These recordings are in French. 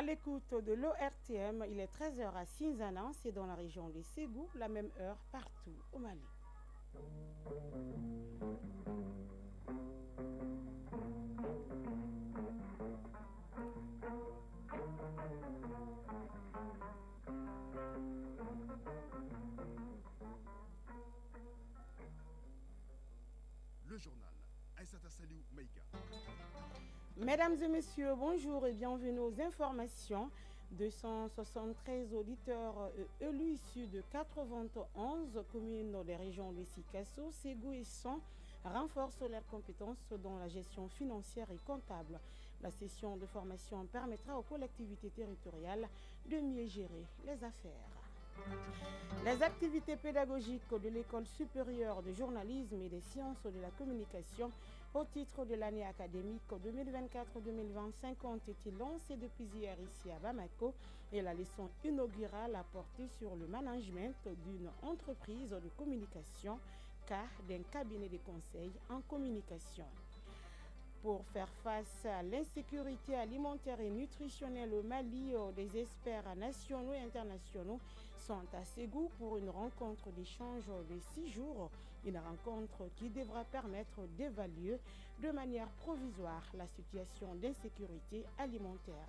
À l'écoute de l'ORTM, il est 13h à Cinzana, c'est dans la région de Ségou, la même heure partout au Mali. Le journal Aïssata Saliou Maïga. Mesdames et messieurs, bonjour et bienvenue aux informations. 273 auditeurs élus issus de 91 communes des régions de Sikasso, Ségou et Son renforcent leurs compétences dans la gestion financière et comptable. La session de formation permettra aux collectivités territoriales de mieux gérer les affaires. Les activités pédagogiques de l'École supérieure de journalisme et des sciences de la communication au titre de l'année académique 2024-2025 ont été lancées depuis hier ici à Bamako et la leçon inaugurale a porté sur le management d'une entreprise de communication car d'un cabinet de conseil en communication. Pour faire face à l'insécurité alimentaire et nutritionnelle au Mali, des experts nationaux et internationaux sont à Ségou pour une rencontre d'échange de 6 jours, une rencontre qui devra permettre d'évaluer de manière provisoire la situation d'insécurité alimentaire.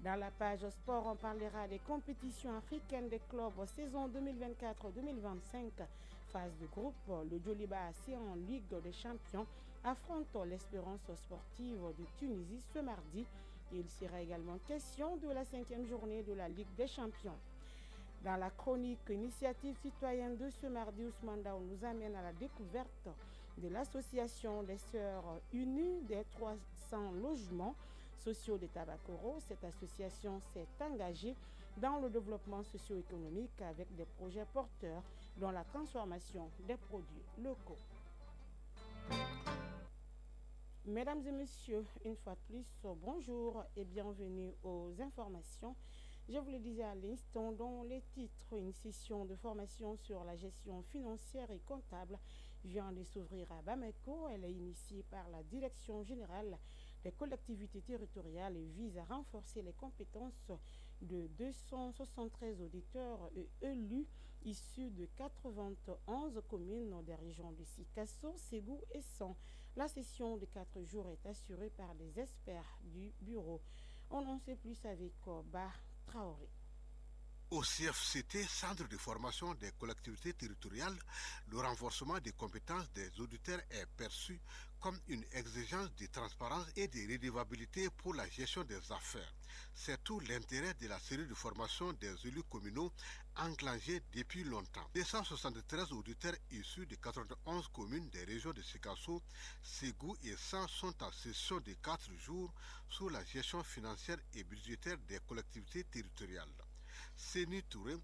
Dans la page sport, on parlera des compétitions africaines des clubs saison 2024-2025. Phase de groupe, le Djoliba AC en Ligue des Champions affronte l'Espérance sportive de Tunisie ce mardi. Il sera également question de la 5e journée de la Ligue des Champions. Dans la chronique Initiative citoyenne de ce mardi, Ousmane Daou nous amène à la découverte de l'association des Sœurs Unies des 300 logements sociaux de Tabakoro. Cette association s'est engagée dans le développement socio-économique avec des projets porteurs dans la transformation des produits locaux. Mesdames et messieurs, une fois de plus, bonjour et bienvenue aux informations. Je vous le disais à l'instant, dans les titres, une session de formation sur la gestion financière et comptable vient de s'ouvrir à Bamako. Elle est initiée par la Direction générale des collectivités territoriales et vise à renforcer les compétences de 273 auditeurs élus issus de 91 communes des régions de Sikasso, Ségou et Son. La session de 4 jours est assurée par des experts du bureau. On en sait plus avec Bah Traoré. Au CFCT, Centre de formation des collectivités territoriales, le renforcement des compétences des auditeurs est perçu comme une exigence de transparence et de redevabilité pour la gestion des affaires. C'est tout l'intérêt de la série de formation des élus communaux enclenchée depuis longtemps. 273 auditeurs issus de 91 communes des régions de Sikasso, Ségou et San sont en session de 4 jours sur la gestion financière et budgétaire des collectivités territoriales. Séni Touré,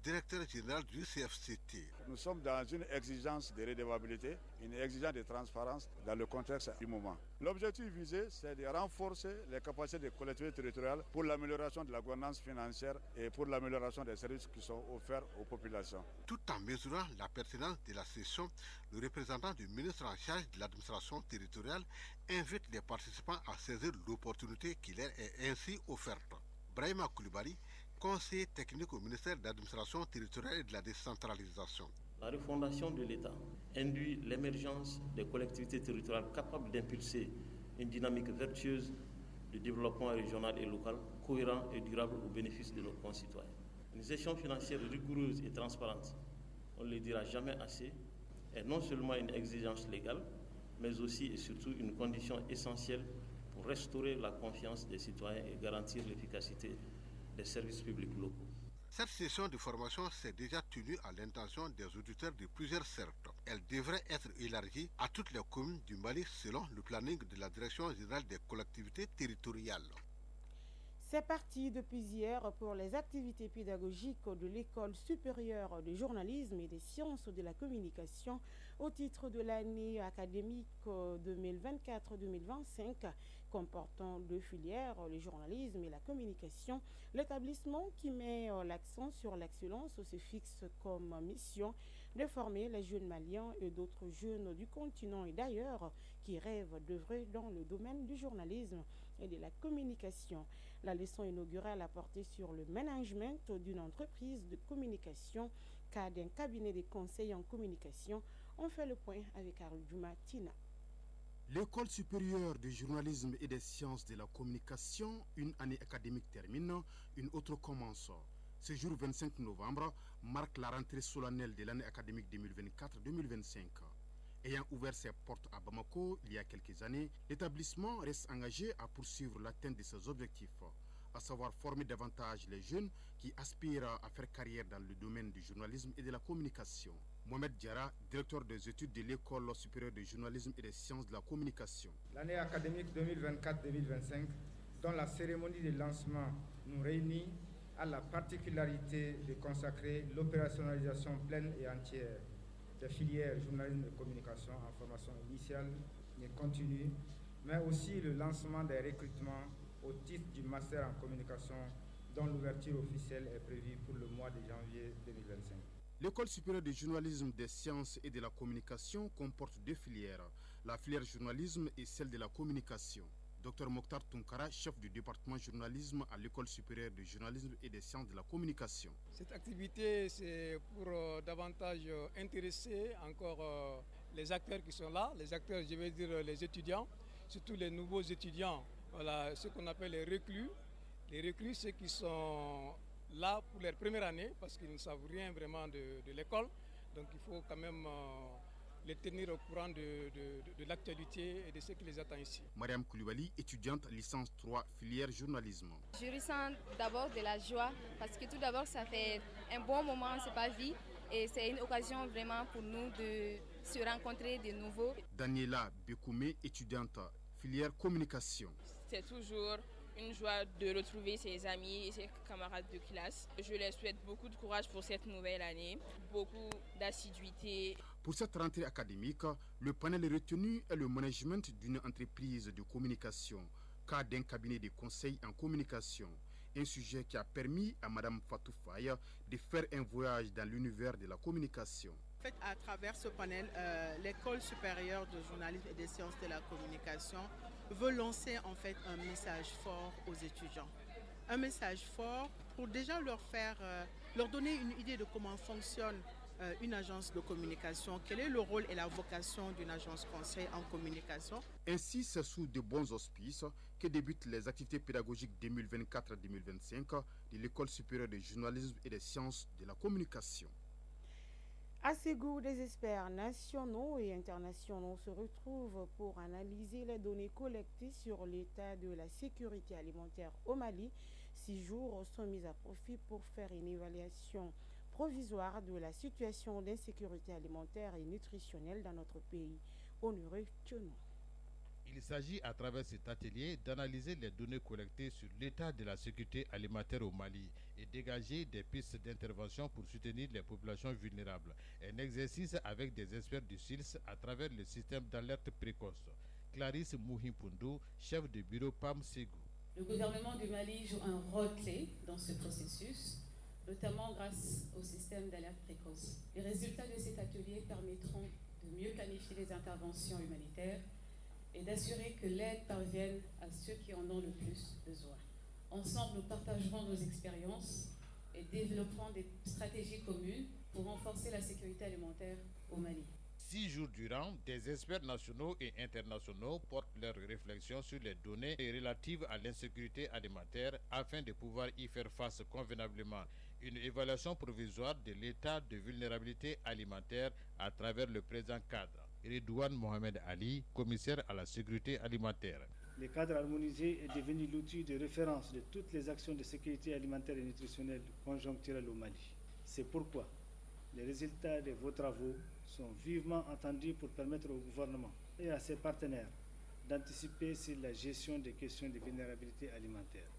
directeur général du CFCT. Nous sommes dans une exigence de redevabilité, une exigence de transparence dans le contexte du moment. L'objectif visé, c'est de renforcer les capacités des collectivités territoriales pour l'amélioration de la gouvernance financière et pour l'amélioration des services qui sont offerts aux populations. Tout en mesurant la pertinence de la session, le représentant du ministre en charge de l'administration territoriale invite les participants à saisir l'opportunité qui leur est ainsi offerte. Brahima Koulibaly, conseiller technique au ministère de l'administration territoriale et de la décentralisation. La refondation de l'État induit l'émergence des collectivités territoriales capables d'impulser une dynamique vertueuse de développement régional et local, cohérent et durable au bénéfice de nos concitoyens. Une gestion financière rigoureuse et transparente, on ne le dira jamais assez, est non seulement une exigence légale, mais aussi et surtout une condition essentielle pour restaurer la confiance des citoyens et garantir l'efficacité des services publics locaux. Cette session de formation s'est déjà tenue à l'intention des auditeurs de plusieurs cercles. Elle devrait être élargie à toutes les communes du Mali selon le planning de la Direction générale des collectivités territoriales. C'est parti depuis hier pour les activités pédagogiques de l'École supérieure de journalisme et des sciences de la communication au titre de l'année académique 2024-2025 comportant 2 filières, le journalisme et la communication. L'établissement qui met l'accent sur l'excellence se fixe comme mission de former les jeunes maliens et d'autres jeunes du continent et d'ailleurs qui rêvent d'œuvrer dans le domaine du journalisme. et de la communication. La leçon inaugurale a porté sur le management d'une entreprise de communication, cas d'un cabinet de conseil en communication. On fait le point avec Arjuma Tina. L'École supérieure de journalisme et des sciences de la communication, une année académique termine, une autre commence. Ce jour 25 novembre marque la rentrée solennelle de l'année académique 2024-2025. Ayant ouvert ses portes à Bamako il y a quelques années, l'établissement reste engagé à poursuivre l'atteinte de ses objectifs, à savoir former davantage les jeunes qui aspirent à faire carrière dans le domaine du journalisme et de la communication. Mohamed Diarra, directeur des études de l'École supérieure de journalisme et des sciences de la communication. L'année académique 2024-2025, dont la cérémonie de lancement nous réunit, a la particularité de consacrer l'opérationnalisation pleine et entière des filières journalisme et communication en formation initiale et continue, mais aussi le lancement des recrutements au titre du master en communication dont l'ouverture officielle est prévue pour le mois de janvier 2025. L'École supérieure de journalisme, des sciences et de la communication comporte deux filières, la filière journalisme et celle de la communication. Dr Mokhtar Tunkara, chef du département journalisme à l'École supérieure de journalisme et des sciences de la communication. Cette activité, c'est pour davantage intéresser encore les acteurs qui sont là, les acteurs, je vais dire les étudiants, surtout les nouveaux étudiants, voilà, ce qu'on appelle les reclus. Les reclus, ceux qui sont là pour leur première année parce qu'ils ne savent rien vraiment de l'école. Donc il faut quand même les tenir au courant de l'actualité et de ce qui les attend ici. Mariam Koulibaly, étudiante licence 3, filière journalisme. Je ressens d'abord de la joie parce que tout d'abord ça fait un bon moment, on ne s'est pas vu et c'est une occasion vraiment pour nous de se rencontrer de nouveau. Daniela Bekoumé, étudiante filière communication. C'est toujours une joie de retrouver ses amis et ses camarades de classe. Je les souhaite beaucoup de courage pour cette nouvelle année, beaucoup d'assiduité. Pour cette rentrée académique, le panel retenu est le management d'une entreprise de communication, cas d'un cabinet de conseil en communication. Un sujet qui a permis à Mme Fatou Faye de faire un voyage dans l'univers de la communication. En fait, à travers ce panel, l'École supérieure de journalisme et des sciences de la communication veut lancer en fait un message fort aux étudiants. Un message fort pour déjà leur donner une idée de comment fonctionne une agence de communication, quel est le rôle et la vocation d'une agence conseil en communication. Ainsi, c'est sous de bons auspices que débutent les activités pédagogiques 2024-2025 de l'École supérieure de journalisme et des sciences de la communication. À Ségou, des experts nationaux et internationaux se retrouvent pour analyser les données collectées sur l'état de la sécurité alimentaire au Mali. 6 jours sont mis à profit pour faire une évaluation provisoire de la situation d'insécurité alimentaire et nutritionnelle dans notre pays. Honoré Thionon. Il s'agit à travers cet atelier d'analyser les données collectées sur l'état de la sécurité alimentaire au Mali et dégager des pistes d'intervention pour soutenir les populations vulnérables. Un exercice avec des experts du SILS à travers le système d'alerte précoce. Clarisse Mouhimpoundou, chef de bureau PAM Ségou. Le gouvernement du Mali joue un rôle clé dans ce processus, notamment grâce au système d'alerte précoce. Les résultats de cet atelier permettront de mieux planifier les interventions humanitaires et d'assurer que l'aide parvienne à ceux qui en ont le plus besoin. Ensemble, nous partagerons nos expériences et développerons des stratégies communes pour renforcer la sécurité alimentaire au Mali. 6 jours durant, des experts nationaux et internationaux portent leurs réflexions sur les données relatives à l'insécurité alimentaire afin de pouvoir y faire face convenablement. Une évaluation provisoire de l'état de vulnérabilité alimentaire à travers le présent cadre. Redouane Mohamed Ali, commissaire à la sécurité alimentaire. Le cadre harmonisé est devenu l'outil de référence de toutes les actions de sécurité alimentaire et nutritionnelle conjoncturelle au Mali. C'est pourquoi les résultats de vos travaux sont vivement entendus pour permettre au gouvernement et à ses partenaires d'anticiper sur la gestion des questions de vulnérabilité alimentaire.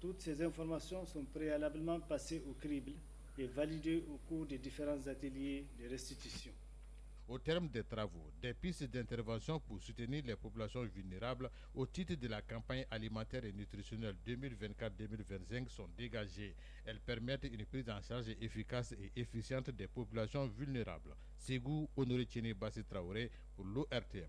Toutes ces informations sont préalablement passées au crible et validées au cours des différents ateliers de restitution. Au terme des travaux, des pistes d'intervention pour soutenir les populations vulnérables au titre de la campagne alimentaire et nutritionnelle 2024-2025 sont dégagées. Elles permettent une prise en charge efficace et efficiente des populations vulnérables. Ségou Honoré Bassi Traoré pour l'ORTM.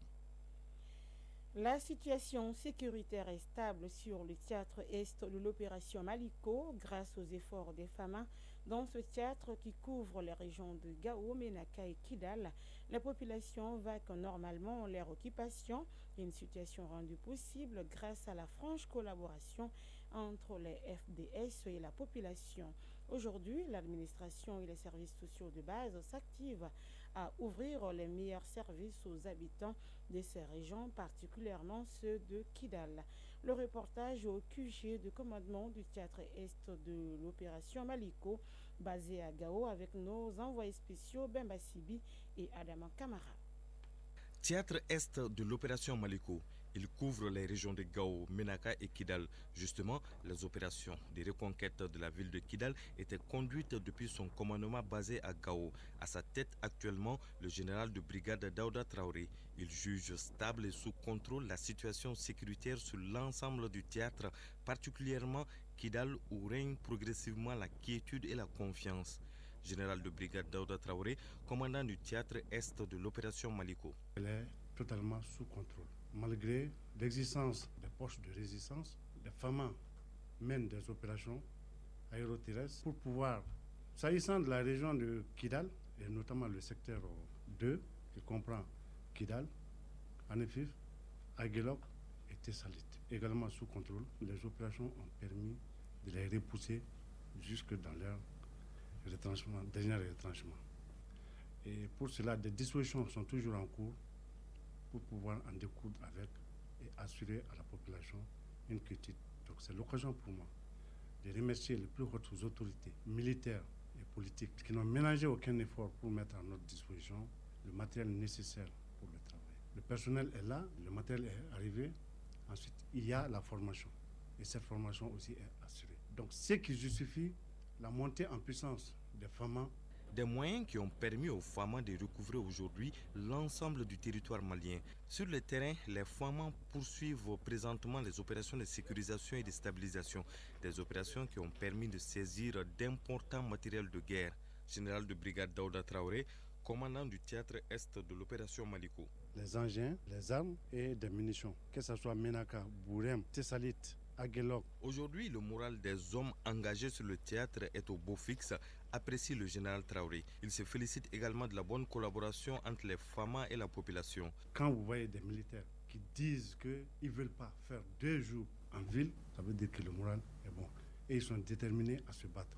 La situation sécuritaire est stable sur le théâtre est de l'opération Maliko grâce aux efforts des FAMA. Dans ce théâtre qui couvre les régions de Gao, Menaka et Kidal, la population vaque normalement leur occupation, une situation rendue possible grâce à la franche collaboration entre les FDS et la population. Aujourd'hui, l'administration et les services sociaux de base s'activent à ouvrir les meilleurs services aux habitants de ces régions, particulièrement ceux de Kidal. Le reportage au QG de commandement du théâtre Est de l'opération Maliko, basé à Gao, avec nos envoyés spéciaux Bemba Sibi et Adama Kamara. Théâtre Est de l'opération Maliko. Il couvre les régions de Gao, Menaka et Kidal. Justement, les opérations de reconquête de la ville de Kidal étaient conduites depuis son commandement basé à Gao. À sa tête actuellement, le général de brigade Daouda Traoré. Il juge stable et sous contrôle la situation sécuritaire sur l'ensemble du théâtre, particulièrement Kidal où règne progressivement la quiétude et la confiance. Général de brigade Daouda Traoré, commandant du théâtre Est de l'opération Maliko. Elle est totalement sous contrôle. Malgré l'existence des poches de résistance, les FAMA mènent des opérations aéroterrestres pour pouvoir, s'agissant de la région de Kidal, et notamment le secteur 2, qui comprend Kidal, Anefif, Aguelok et Tessalit, également sous contrôle, les opérations ont permis de les repousser jusque dans leur dernier retranchement. Et pour cela, des dispositions sont toujours en cours pour pouvoir en découdre avec et assurer à la population une quiétude. Donc c'est l'occasion pour moi de remercier les plus hautes autorités militaires et politiques qui n'ont ménagé aucun effort pour mettre à notre disposition le matériel nécessaire pour le travail. Le personnel est là, le matériel est arrivé. Ensuite, il y a la formation. Et cette formation aussi est assurée. Donc ce qui justifie la montée en puissance des FAMA. Des moyens qui ont permis aux FAMA de recouvrer aujourd'hui l'ensemble du territoire malien. Sur le terrain, les FAMA poursuivent présentement les opérations de sécurisation et de stabilisation. Des opérations qui ont permis de saisir d'importants matériels de guerre. Général de brigade Daouda Traoré, commandant du théâtre Est de l'opération Maliko. Les engins, les armes et des munitions, que ce soit Menaka, Bourem, Tessalit, Aguelok. Aujourd'hui, le moral des hommes engagés sur le théâtre est au beau fixe, apprécie le général Traoré. Il se félicite également de la bonne collaboration entre les FAMA et la population. Quand vous voyez des militaires qui disent qu'ils ne veulent pas faire 2 jours en ville, ça veut dire que le moral est bon. Et ils sont déterminés à se battre,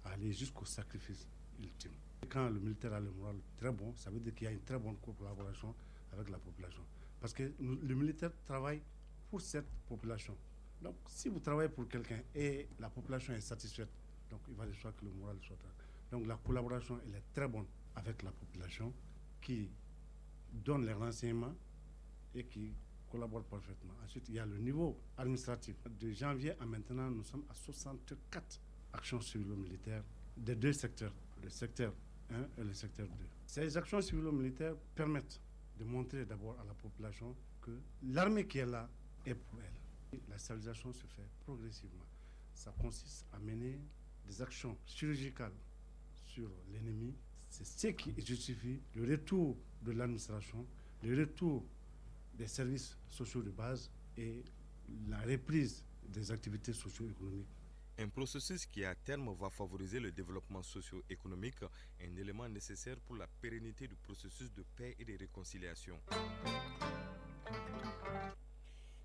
à aller jusqu'au sacrifice ultime. Quand le militaire a le moral très bon, ça veut dire qu'il y a une très bonne collaboration avec la population. Parce que le militaire travaille pour cette population. Donc, si vous travaillez pour quelqu'un et la population est satisfaite, donc il va de soi que le moral soit. Donc, la collaboration, elle est très bonne avec la population qui donne les renseignements et qui collabore parfaitement. Ensuite, il y a le niveau administratif. De janvier à maintenant, nous sommes à 64 actions civilo-militaires des 2 secteurs, le secteur 1 et le secteur 2. Ces actions civilo-militaires permettent de montrer d'abord à la population que l'armée qui est là est pour elle. La stabilisation se fait progressivement. Ça consiste à mener des actions chirurgicales sur l'ennemi. C'est ce qui justifie le retour de l'administration, le retour des services sociaux de base et la reprise des activités socio-économiques. Un processus qui à terme va favoriser le développement socio-économique, un élément nécessaire pour la pérennité du processus de paix et de réconciliation.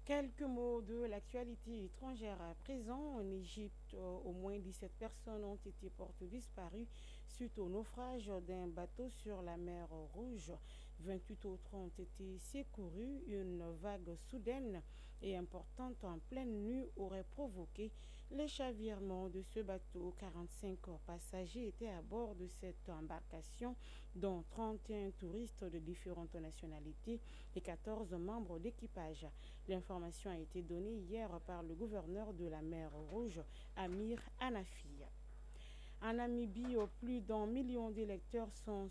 Quelques mots de l'actualité étrangère à présent. En Égypte, au moins 17 personnes ont été portées disparues suite au naufrage d'un bateau sur la mer Rouge. 28 autres ont été secourus. Une vague soudaine et importante en pleine nuit aurait provoqué le chavirement de ce bateau. 45 passagers étaient à bord de cette embarcation, dont 31 touristes de différentes nationalités et 14 membres d'équipage. L'information a été donnée hier par le gouverneur de la mer Rouge, Amir Hanafi. En Namibie, plus d'1 million d'électeurs sont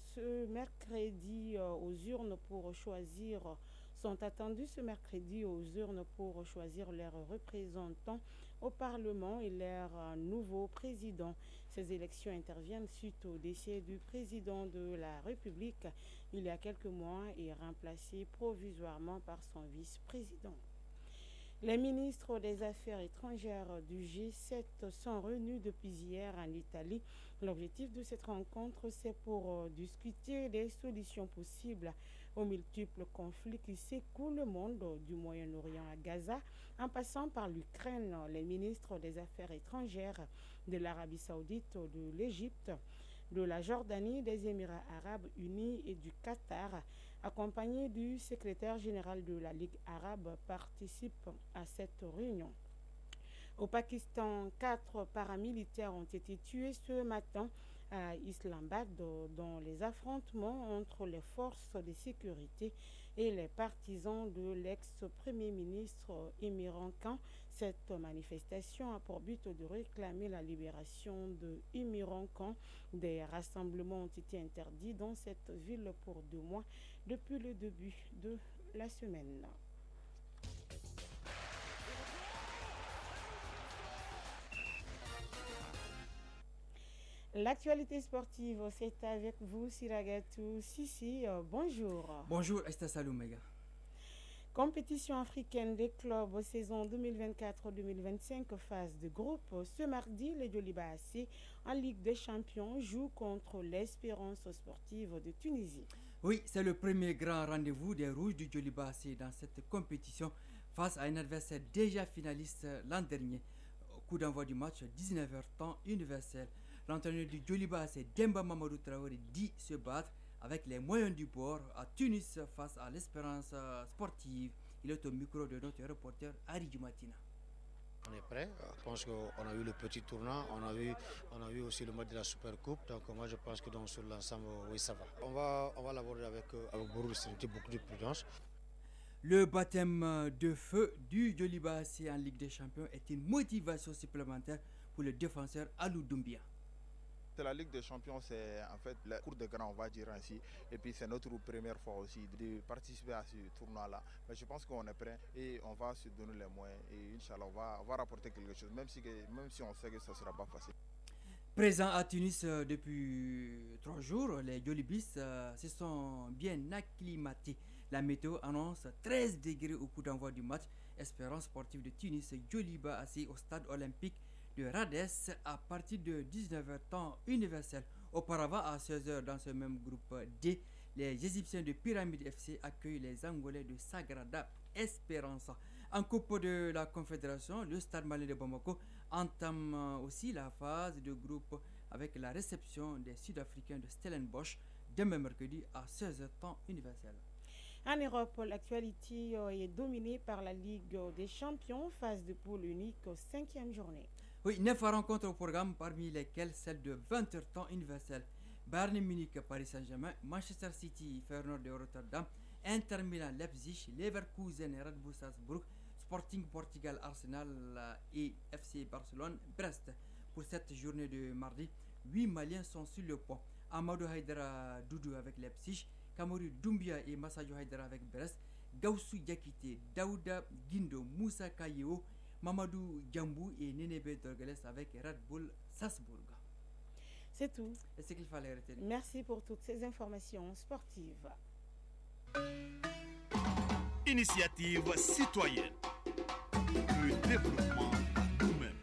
attendus ce mercredi aux urnes pour choisir leurs représentants au Parlement élire un nouveau président. Ces élections interviennent suite au décès du président de la République il y a quelques mois et remplacé provisoirement par son vice-président. Les ministres des Affaires étrangères du G7 sont réunis depuis hier en Italie. L'objectif de cette rencontre, c'est pour discuter des solutions possibles aux multiples conflits qui secouent le monde, du Moyen-Orient à Gaza, en passant par l'Ukraine. Les ministres des Affaires étrangères de l'Arabie saoudite, de l'Égypte, de la Jordanie, des Émirats arabes unis et du Qatar, accompagnés du secrétaire général de la Ligue arabe, participent à cette réunion. Au Pakistan, 4 paramilitaires ont été tués ce matin à Islamabad dans les affrontements entre les forces de sécurité et les partisans de l'ex-premier ministre Imran Khan. Cette manifestation a pour but de réclamer la libération de Imran Khan. Des rassemblements ont été interdits dans cette ville pour 2 mois depuis le début de la semaine. L'actualité sportive, c'est avec vous, Siragatou Sissi. Bonjour. Bonjour, Esther Saloumega. Compétition africaine des clubs saison 2024-2025 phase de groupe. Ce mardi, les Djoliba AC en Ligue des Champions jouent contre l'Espérance sportive de Tunisie. Oui, c'est le premier grand rendez-vous des Rouges du Djoliba AC dans cette compétition face à un adversaire déjà finaliste l'an dernier. Au coup d'envoi du match, 19h temps universel. L'entraîneur du Djoliba AC, Demba Mamadou Traoré, dit se battre avec les moyens du bord à Tunis face à l'Espérance sportive. Il est au micro de notre reporter Ari Dumatina. On est prêt. Je pense qu'on a eu le petit tournant, on a eu aussi le match de la Super Coupe. Donc moi je pense que sur l'ensemble, oui ça va. On va l'aborder avec beaucoup de sérénité, beaucoup de prudence. Le baptême de feu du Djoliba AC en Ligue des Champions est une motivation supplémentaire pour le défenseur Alou Doumbia. La Ligue des Champions, c'est en fait la cour des grands, on va dire ainsi. Et puis c'est notre première fois aussi de participer à ce tournoi-là. Mais je pense qu'on est prêt et on va se donner les moyens. Et Inch'Allah, on va rapporter quelque chose, même si on sait que ça ne sera pas facile. Présent à Tunis depuis 3 jours, les Djolibis se sont bien acclimatés. La météo annonce 13 degrés au coup d'envoi du match. Espérance sportive de Tunis, Djoliba AC au stade olympique de Rades à partir de 19h temps universel. Auparavant, à 16h dans ce même groupe D, les Égyptiens de Pyramide FC accueillent les Angolais de Sagrada Esperança. En Coupe de la Confédération, le Stade Malien de Bamako entame aussi la phase de groupe avec la réception des Sud-Africains de Stellenbosch demain mercredi à 16h temps universel. En Europe, l'actualité est dominée par la Ligue des Champions, phase de poule unique, 5e journée. Oui, 9 rencontres au programme, parmi lesquelles celle de 20h temps universel. Bayern Munich, Paris Saint-Germain, Manchester City, Feyenoord de Rotterdam, Inter Milan, Leipzig, Leverkusen et Red Bull Salzburg, Sporting Portugal, Arsenal et FC Barcelone, Brest. Pour cette journée de mardi, 8 Maliens sont sur le pont. Amadou Haïdara Doudou avec Leipzig, Kamoru Doumbia et Massadio Haïdara avec Brest, Gaussou Diakité, Daouda Guindo, Moussa Kayeo, Mamadou Djambou et Nenebe Dorgales avec Red Bull Salzburg. C'est tout. C'est ce qu'il fallait retenir. Merci pour toutes ces informations sportives. Initiative citoyenne. Le développement nous-mêmes.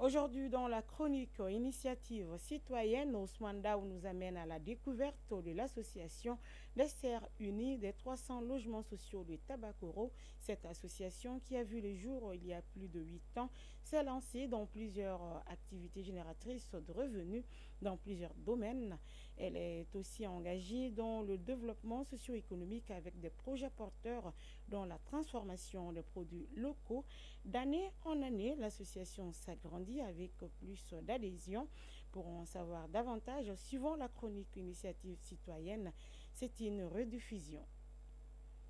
Aujourd'hui, dans la chronique Initiative citoyenne, Ousmane Daou nous amène à la découverte de l'association des Serres Unies des 300 logements sociaux de Tabakoro. Cette association, qui a vu le jour il y a plus de 8 ans, s'est lancée dans plusieurs activités génératrices de revenus dans plusieurs domaines. Elle est aussi engagée dans le développement socio-économique avec des projets porteurs dans la transformation des produits locaux. D'année en année, l'association s'agrandit avec plus d'adhésions. Pour en savoir davantage, suivant la chronique Initiative citoyenne, c'est une rediffusion.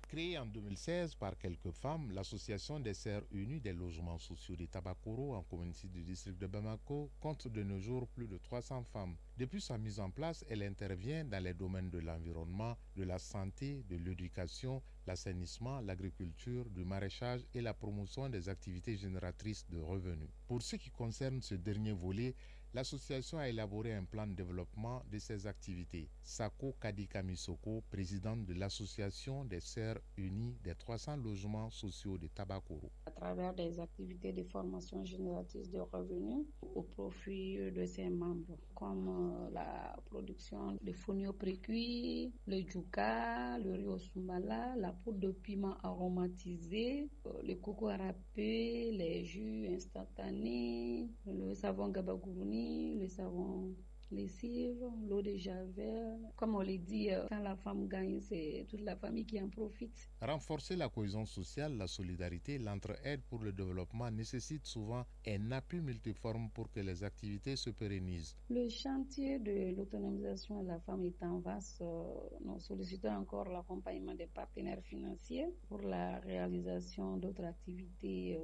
Créée en 2016 par quelques femmes, l'association des Sœurs Unies des logements sociaux de Tabakoro en communauté du district de Bamako compte de nos jours plus de 300 femmes. Depuis sa mise en place, elle intervient dans les domaines de l'environnement, de la santé, de l'éducation, l'assainissement, l'agriculture, du maraîchage et la promotion des activités génératrices de revenus. Pour ce qui concerne ce dernier volet, l'association a élaboré un plan de développement de ses activités. Sako Kadika Misoko, présidente de l'association des Sœurs Unies des 300 logements sociaux de Tabakoro. À travers des activités de formation génératrice de revenus au profit de ses membres, comme la production de fonio précuits, le djouka, le riz au sumbala, la poudre de piment aromatisé, le coco râpé, les jus instantanés, le savon gabagourouni, le savon lessive, l'eau de javel. Comme on l'a dit, quand la femme gagne, c'est toute la famille qui en profite. Renforcer la cohésion sociale, la solidarité, l'entraide pour le développement nécessite souvent un appui multiforme pour que les activités se pérennisent. Le chantier de l'autonomisation de la femme est en vaste. Nous sollicitons encore l'accompagnement des partenaires financiers pour la réalisation d'autres activités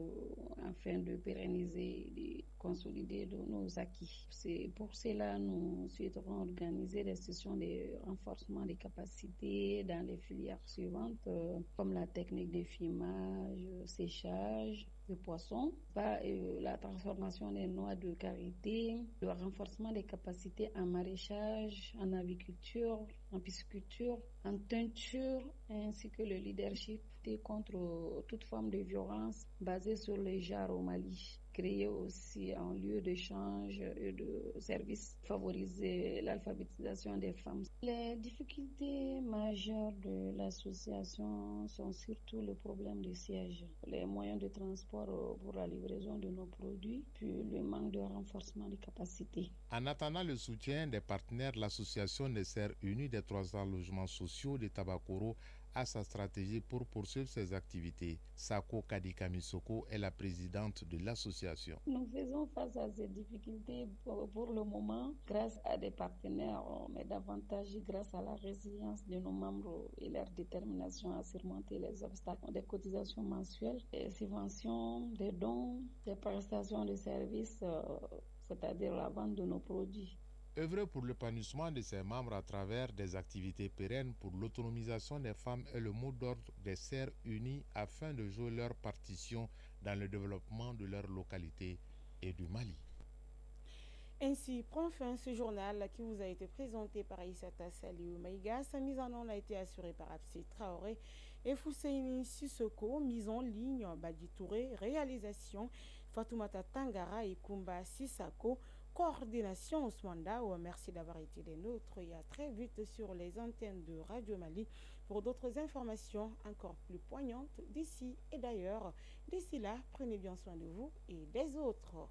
afin de pérenniser et consolider nos acquis. C'est pour cela nous souhaiterons organiser des sessions de renforcement des capacités dans les filières suivantes, comme la technique de fumage, séchage de poissons, la transformation des noix de karité, le renforcement des capacités en maraîchage, en aviculture, en pisciculture, en teinture, ainsi que le leadership contre toute forme de violence basée sur les genres au Mali. Créer aussi un lieu d'échange et de services, favoriser l'alphabétisation des femmes. Les difficultés majeures de l'association sont surtout le problème de siège, les moyens de transport pour la livraison de nos produits, puis le manque de renforcement des capacités. En attendant le soutien des partenaires, l'association des Sœurs Unies des 300 logements sociaux de Tabakoro a sa stratégie pour poursuivre ses activités. Sako Kadika Misoko est la présidente de l'association. Nous faisons face à ces difficultés pour le moment grâce à des partenaires, mais davantage grâce à la résilience de nos membres et leur détermination à surmonter les obstacles des cotisations mensuelles, des subventions, des dons, des prestations de services, c'est-à-dire la vente de nos produits. Œuvrer pour l'épanouissement de ses membres à travers des activités pérennes pour l'autonomisation des femmes est le mot d'ordre des Sœurs Unies afin de jouer leur partition dans le développement de leur localité et du Mali. Ainsi prend fin ce journal qui vous a été présenté par Issata Saliou Maïga. Sa mise en onde a été assurée par Absi Traoré et Fousseini Sissoko. Mise en ligne Badi Touré. Réalisation Fatoumata Tangara et Kumba Sissako. Coordination Ousmane Dao. Merci d'avoir été des nôtres et à très vite sur les antennes de Radio Mali pour d'autres informations encore plus poignantes d'ici et d'ailleurs. D'ici là, prenez bien soin de vous et des autres.